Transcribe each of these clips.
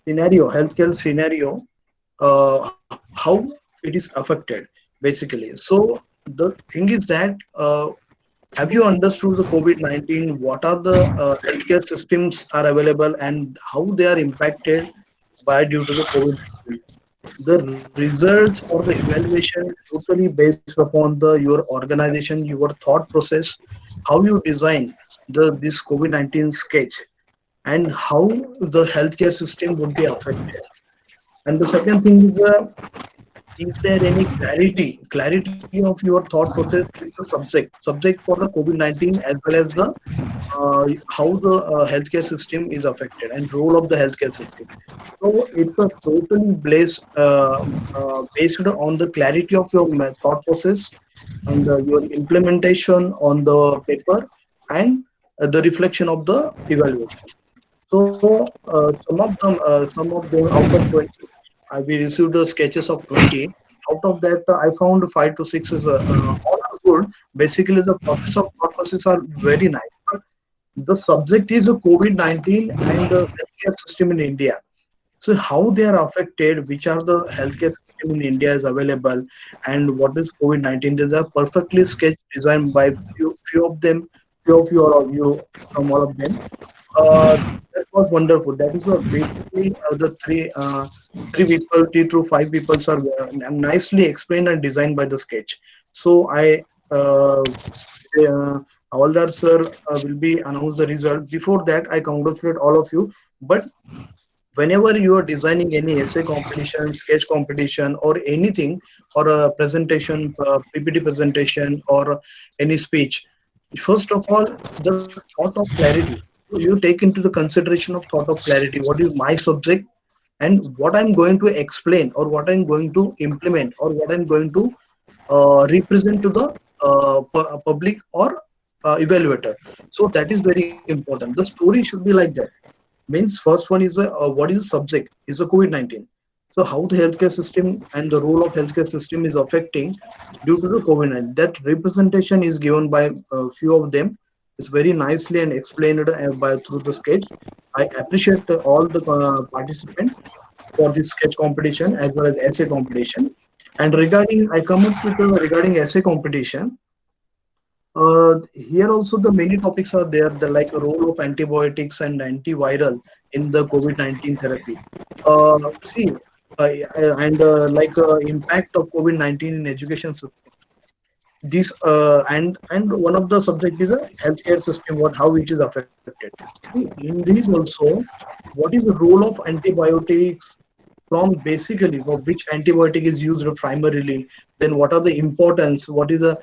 healthcare scenario, how it is affected basically. So the thing is that have you understood the COVID-19? What are the healthcare systems are available and how they are impacted by due to the COVID-19? The results or the evaluation totally based upon the your organization, your thought process, how you design this COVID-19 sketch, and how the healthcare system would be affected. And the second thing is there any clarity of your thought process with the subject for the COVID-19 as well as the how the healthcare system is affected and role of the healthcare system. So it's a totally based on the clarity of your thought process and your implementation on the paper and the reflection of the evaluation. So some of them out of 20, we received sketches of 20. Out of that, I found 5 to 6 is all are good. Basically, the process of thought process are very nice. But the subject is a COVID-19 and the healthcare system in India. So how they are affected, which are the healthcare system in India is available, and what is COVID-19? There's a perfectly sketch designed by few of them, few of you all of you from all of them. Uh, that was wonderful. That is basically the three people, 3 to 5 people are nicely explained and designed by the sketch. So I uh, Hawaldar sir will be announce the result. Before that, I congratulate all of you. But whenever you are designing any essay competition, sketch competition, or anything, or a presentation, PPT presentation, or any speech, first of all, the thought of clarity. You take into the consideration of thought of clarity. What is my subject and what I'm going to explain, or what I'm going to implement, or what I'm going to represent to the public or evaluator. So that is very important. The story should be like that. Means first one is what is the subject is the COVID-19. So how the healthcare system and the role of healthcare system is affecting due to the COVID-19. That representation is given by a few of them. It's very nicely and explained by through the sketch. I appreciate all the participants for this sketch competition as well as essay competition. And regarding, I come up with regarding essay competition. Here also the many topics are there, the like a role of antibiotics and antiviral in the COVID-19 therapy. See, and like impact of COVID-19 in education system. This and one of the subject is a healthcare system, what how it is affected. See, in these also, what is the role of antibiotics from basically for which antibiotic is used primarily, then what are the importance, what is the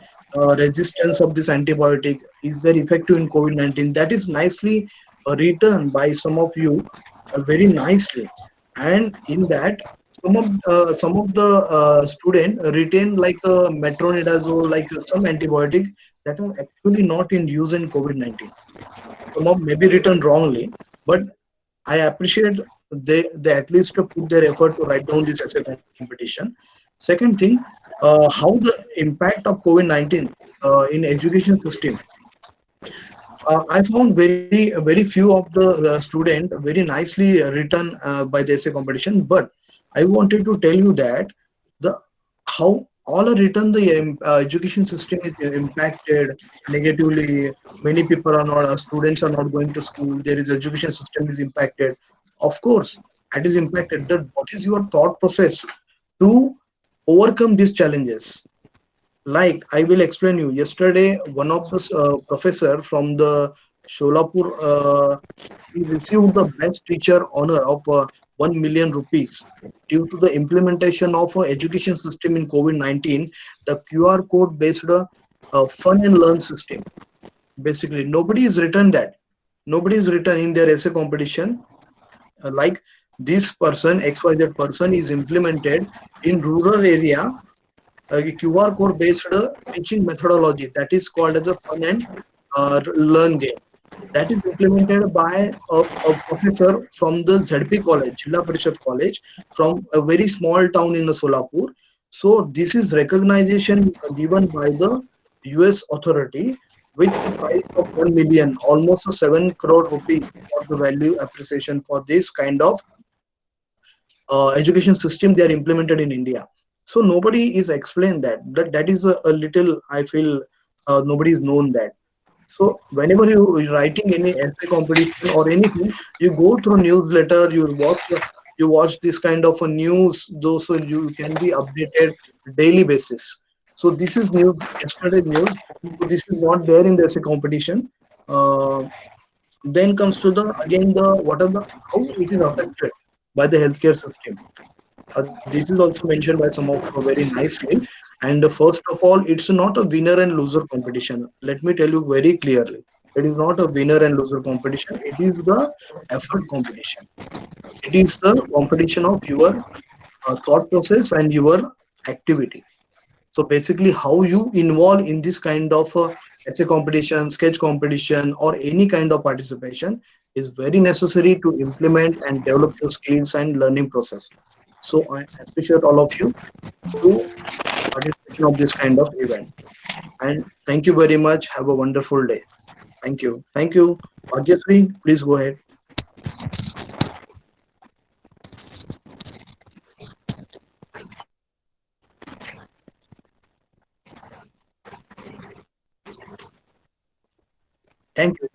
resistance of this antibiotic, is there effective in COVID-19, that is nicely written by some of you very nicely. And in that some of the student retain like metronidazole, like some antibiotic that are actually not in use in COVID-19. Some of may be written wrongly, but I appreciate they at least put their effort to write down this essay competition. Second thing, how the impact of COVID-19 in education system. I found very few of the student very nicely written by the essay competition, but I wanted to tell you that the how all are written the education system is impacted negatively. Many people are not students are not going to school. There is education system is impacted. Of course, that is impacted. That what is your thought process to overcome these challenges? Like I will explain you. Yesterday, one of the professor from the Sholapur, he received the best teacher honor of 1 million rupees due to the implementation of education system in COVID-19, the QR code based fun and learn system. Basically, nobody is written that. Nobody is written in their essay competition like this person XYZ person is implemented in rural area a QR code based teaching methodology that is called as a fun and learn game. That is implemented by a professor from the ZP College, Jilla Parishad College, from a very small town in Solapur. So this is recognition given by the US authority with the price of 1 million, almost a 7 crore rupees for the value appreciation for this kind of education system they are implemented in India. So nobody is explained that is a little, I feel, nobody is known that. So whenever you're writing any essay competition or anything, you go through newsletter, you watch this kind of a news, those so you can be updated daily basis. So this is news, yesterday news. So this is not there in the essay competition. Uh, then comes to the again the what are the how it is affected by the healthcare system. This is also mentioned by some of very nicely. And first of all, it's not a winner and loser competition. Let me tell you very clearly. It is not a winner and loser competition. It is the effort competition. It is the competition of your thought process and your activity. So basically, how you involve in this kind of essay competition, sketch competition, or any kind of participation is very necessary to implement and develop your skills and learning process. So I appreciate all of you to participation of this kind of event. And thank you very much. Have a wonderful day. Thank you. Thank you. Bhagyasri, please go ahead. Thank you.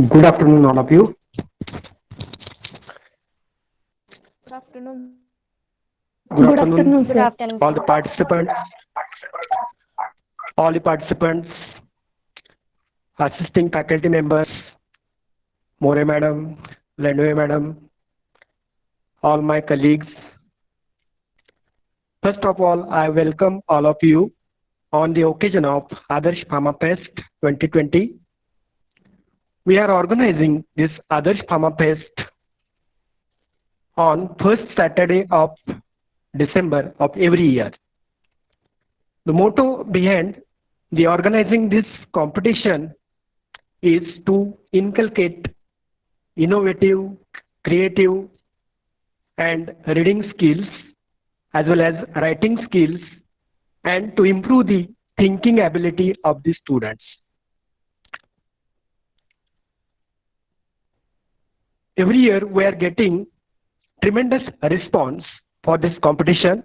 Good afternoon, all of you. Good afternoon. Good Good afternoon, afternoon, Good sir. afternoon, all sir. the participants, all the participants, assisting faculty members, More madam, Lenwe madam, all my colleagues. First of all, I welcome all of you on the occasion of Adarsh Pharma Fest 2020. We are organizing this Adarsh Pharma Fest on first Saturday of December of every year. The motto behind the organizing this competition is to inculcate innovative, creative, and reading skills as well as writing skills and to improve the thinking ability of the students. Every year we are getting tremendous response for this competition.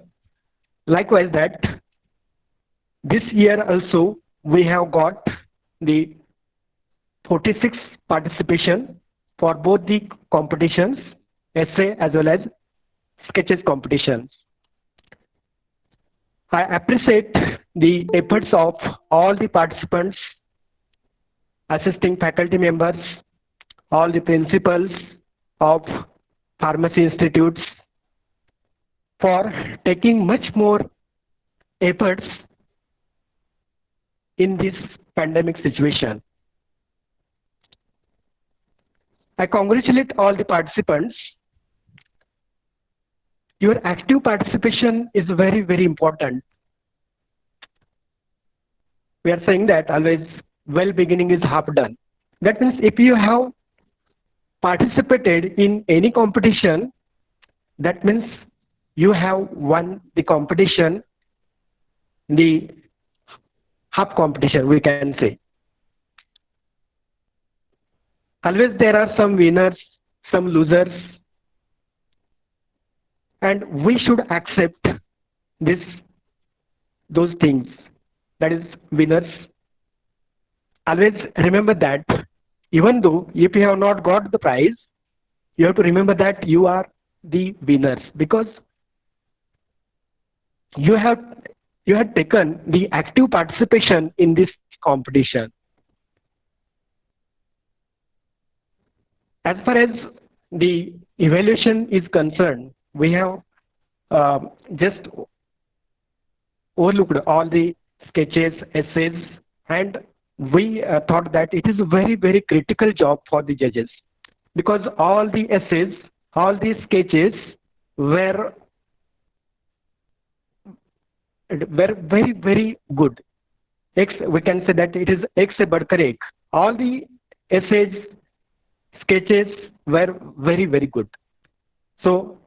Likewise that this year also we have got the 46 participation for both the competitions, essay as well as sketches competitions. I appreciate the efforts of all the participants, assisting faculty members, all the principals of pharmacy institutes for taking much more efforts in this pandemic situation. I congratulate all the participants. Your active participation is very, very important. We are saying that always well beginning is half done. That means if you have participated in any competition, that means you have won the competition, the half competition, we can say. Always there are some winners, some losers, and we should accept this, those things. That is winners. Always remember that even though if you have not got the prize, you have to remember that you are the winners because you have taken the active participation in this competition. As far as the evaluation is concerned, we have just overlooked all the sketches, essays, and we thought that it is a very, very critical job for the judges because all the essays, all the sketches were very, very good. X, we can say that it is X se badkar ek. All the essays, sketches were very, very good. So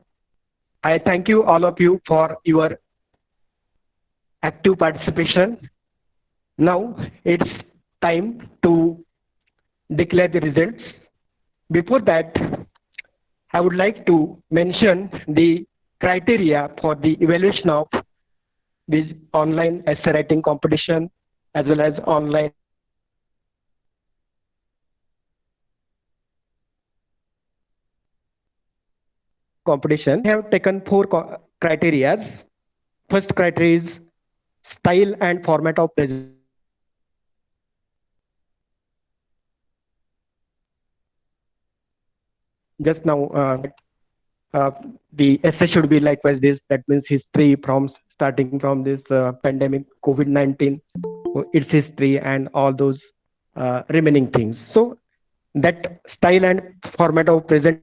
I thank you, all of you, for your active participation. Now it's time to declare the results. Before that, I would like to mention the criteria for the evaluation of this online essay writing competition as well as online competition. We have taken four criteria. First criteria is style and format of presentation. Just now, the essay should be likewise this. That means history from starting from this pandemic COVID-19, its history and all those remaining things. So that style and format of present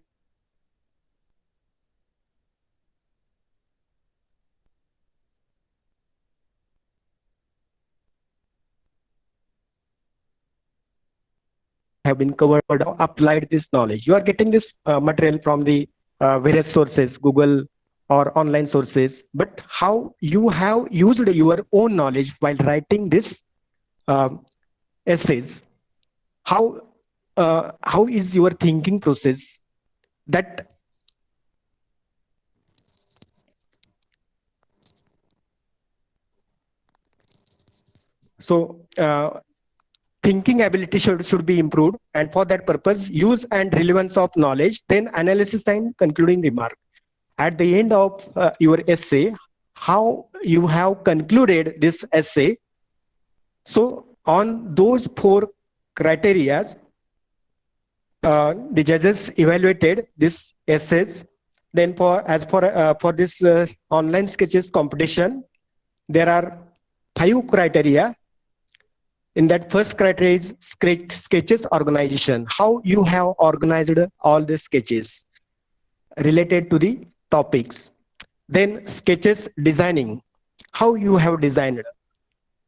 have been covered, applied this knowledge. You are getting this material from the various sources, Google or online sources, but how you have used your own knowledge while writing this essays, how is your thinking process that so thinking ability should be improved, and for that purpose use and relevance of knowledge, then analysis and concluding remark. At the end of your essay, how you have concluded this essay. So on those four criteria, the judges evaluated this essays. Then for this online sketches competition, there are 5 criteria. In that first criteria is sketches organization. How you have organized all the sketches related to the topics. Then sketches designing. How you have designed.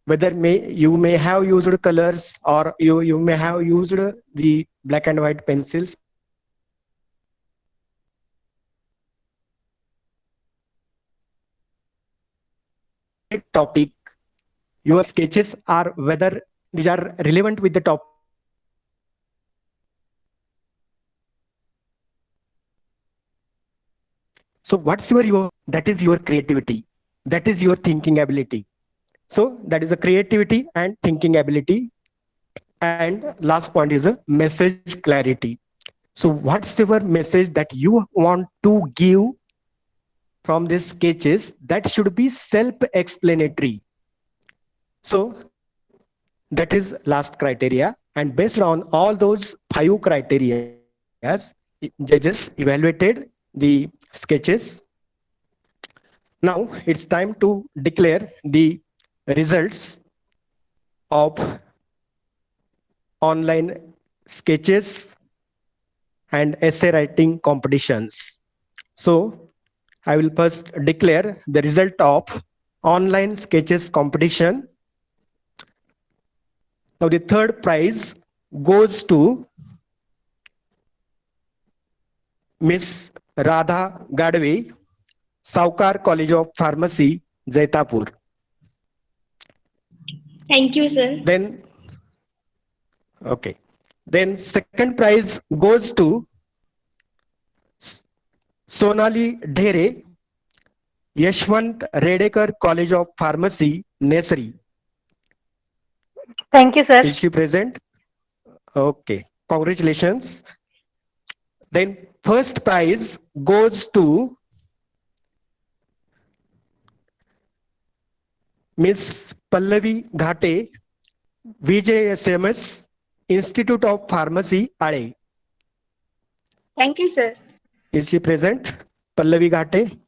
Whether you may have used colors or you may have used the black and white pencils. Topic. Your sketches are whether these are relevant with the topic. So what's your that is your creativity, that is your thinking ability. So that is a creativity and thinking ability. And last point is a message clarity. So what's your message that you want to give from these sketches that should be self-explanatory. So that is last criteria, and based on all those 5 criteria, judges evaluated the sketches. Now it's time to declare the results of online sketches and essay writing competitions. So I will first declare the result of online sketches competition. Now the third prize goes to Miss Radha Gadve, Saukar College of Pharmacy, Jaitapur. Thank you, sir. Then, okay. Then second prize goes to Sonali Dhere, Yashwant Redekar College of Pharmacy, Nesri. Thank you, sir. Is she present? Okay. Congratulations. Then first prize goes to Miss Pallavi Ghate, VJSMS, Institute of Pharmacy, Ade. Thank you, sir. Is she present? Pallavi Ghate.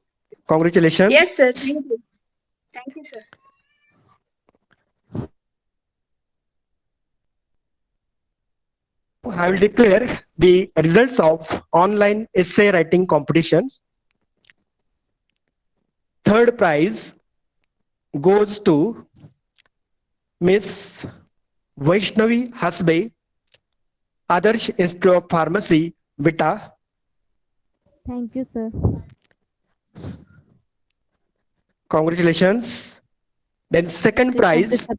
Congratulations. Yes, sir. Thank you. Thank you, sir. I will declare the results of online essay writing competitions. Third prize goes to Miss Vaishnavi Hasbe, Adarsh Institute of Pharmacy, Bita. Thank you, sir. Congratulations. Then second Thank you, prize sir.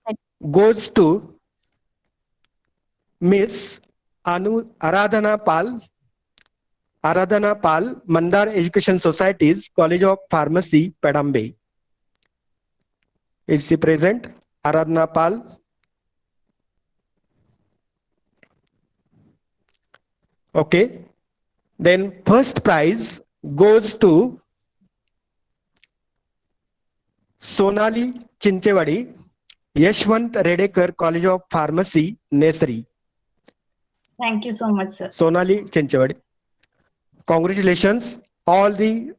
goes to Miss Aradhana Pal, Mandar Education Societies, College of Pharmacy, Padambe. Is she present? Aradhana Pal. Okay. Then first prize goes to Sonali Chinchewadi, Yashwant Redekar College of Pharmacy, Nesri. Thank you so much, sir. Sonali Chinchewadi. Congratulations, all the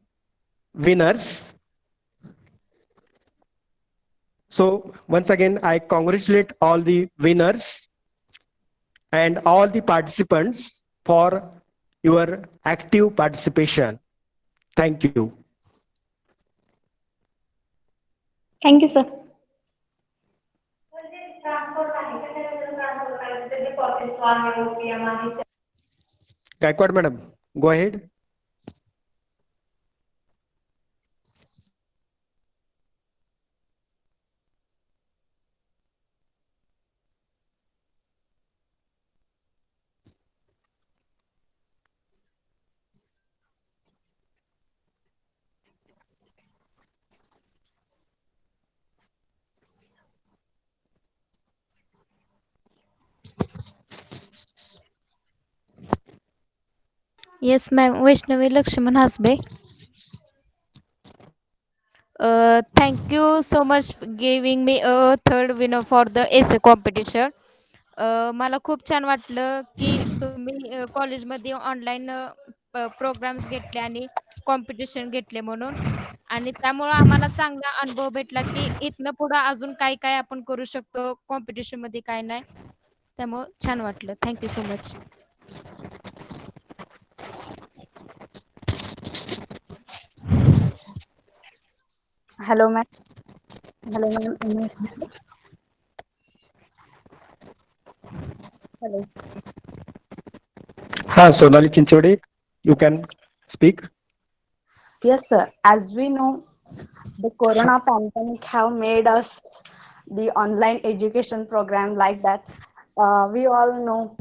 winners. So once again, I congratulate all the winners and all the participants for your active participation. Thank you. Thank you, sir. Gaikwad madam, go ahead. Yes, ma'am. Vaishnavi Lakshman Hasbe. Thank you so much for giving me a third winner for the essay competition. मला खूप छान वाटलं की तुम्ही कॉलेजमध्ये online programmes घेतले आणि competition घेतले म्हणून आणि त्यामुळं आम्हाला चांगला अनुभव भेटला की इथनं पुढं अजून काय काय आपण करू शकतो कॉम्पिटिशनमध्ये काय नाही त्यामुळं छान वाटलं thank you so much Hello, ma'am. Hello, ma'am. Am I audible? Hello. Ha, Sonali Chinchodi, you can speak. Yes, sir. As we know, the corona pandemic have made us the online education program like that. We all know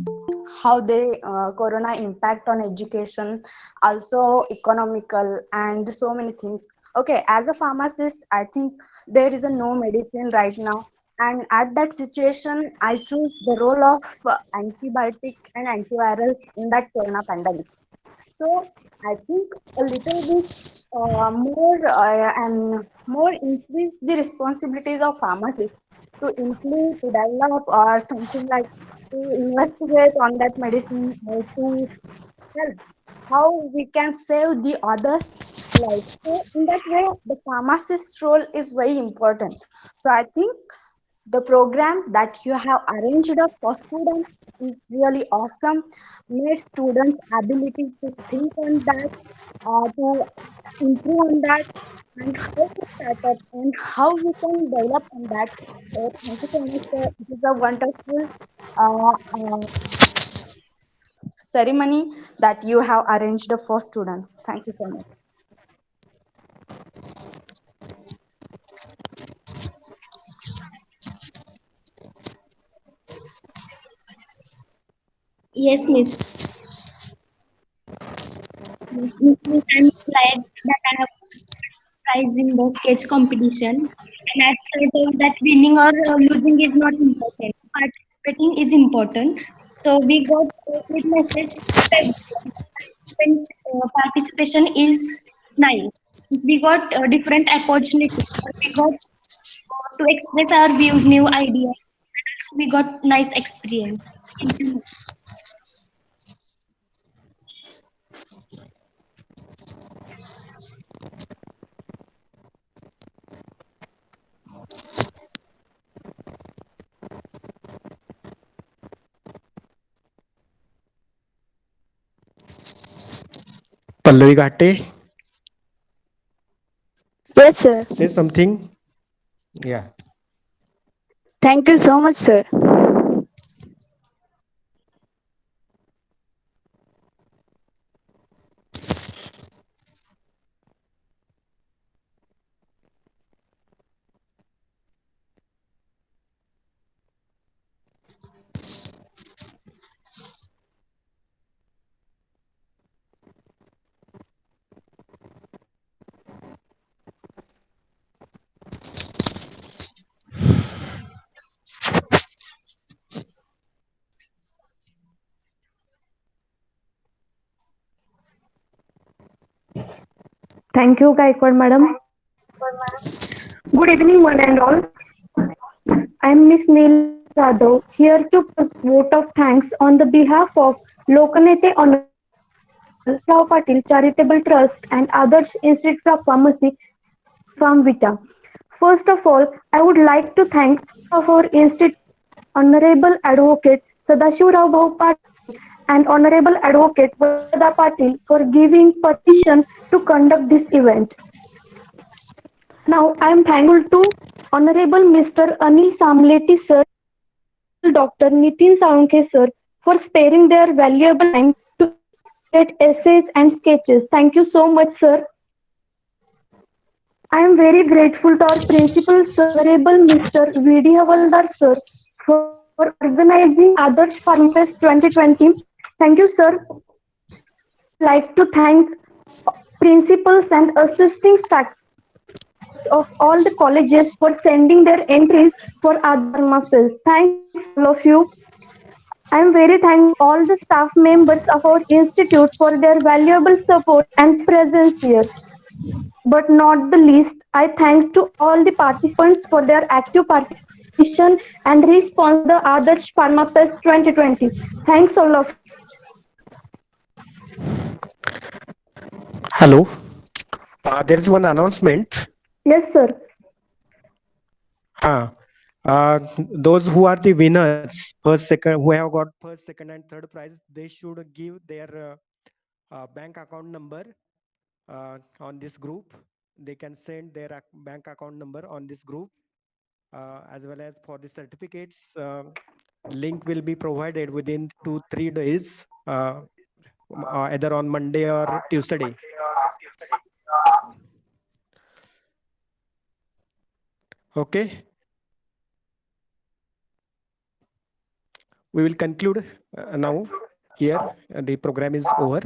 how the corona impact on education, also economical and so many things. Okay, as a pharmacist, I think there is a no medicine right now. And at that situation, I choose the role of antibiotic and antivirals in that corona pandemic. So I think a little bit more and more increase the responsibilities of pharmacists to include, to develop, or something like to investigate on that medicine or to help how we can save the others' life. So in that way, the pharmacist role is very important. So I think the program that you have arranged up for students is really awesome. Made students' ability to think on that, to improve on that, and how to start up and how we can develop on that. So thank you so much, sir. It is a wonderful ceremony that you have arranged for students. Thank you so much. Yes, Miss. Miss, I'm glad that I have prize in the sketch competition. And as I told that winning or losing is not important. Participating is important. So we got a good message to everyone. Participation is nice. We got different opportunities. We got to express our views, new ideas. And also we got nice experience. Thank you. Pallavi Ghate, Yes, sir. say something. Yeah. Thank you so much, sir. Thank you, Gaikwad madam. Good evening, one and all. I am Miss Neil Sadhu, here to put vote of thanks on the behalf of Lokanete Honorable Rao Patil Charitable Trust and Adarsh Institute of Pharmacy, Farm Vita. First of all, I would like to thank of our institute, Honorable Advocate Sadashiv Rao Bhau Patil and Honorable Advocate Varada Patil for giving permission to conduct this event. Now, I am thankful to Honorable Mr. Anil Samleti sir, Dr. Nitin Saunke sir for sparing their valuable time to create essays and sketches. Thank you so much, sir. I am very grateful to our principal, sir, Honorable Mr. V.D. Havaldar sir, for organizing Adarsh Farm Fest 2020. Thank you, sir. Like to thank principals and assisting staff of all the colleges for sending their entries for Adharma Fest. Thanks all of you. I am very thankful to all the staff members of our institute for their valuable support and presence here. But not the least, I thank to all the participants for their active participation and response to the Adarsh Pharma Fest 2020. Thanks all of you. Hello. There is one announcement. Yes, sir. Those who are the winners, first, second, who have got first, second, and third prize, they should give their bank account number on this group. They can send their bank account number on this group, as well as for the certificates. Link will be provided within 2-3 days, either on Monday or Tuesday. Okay. We will conclude now. Here, the program is over.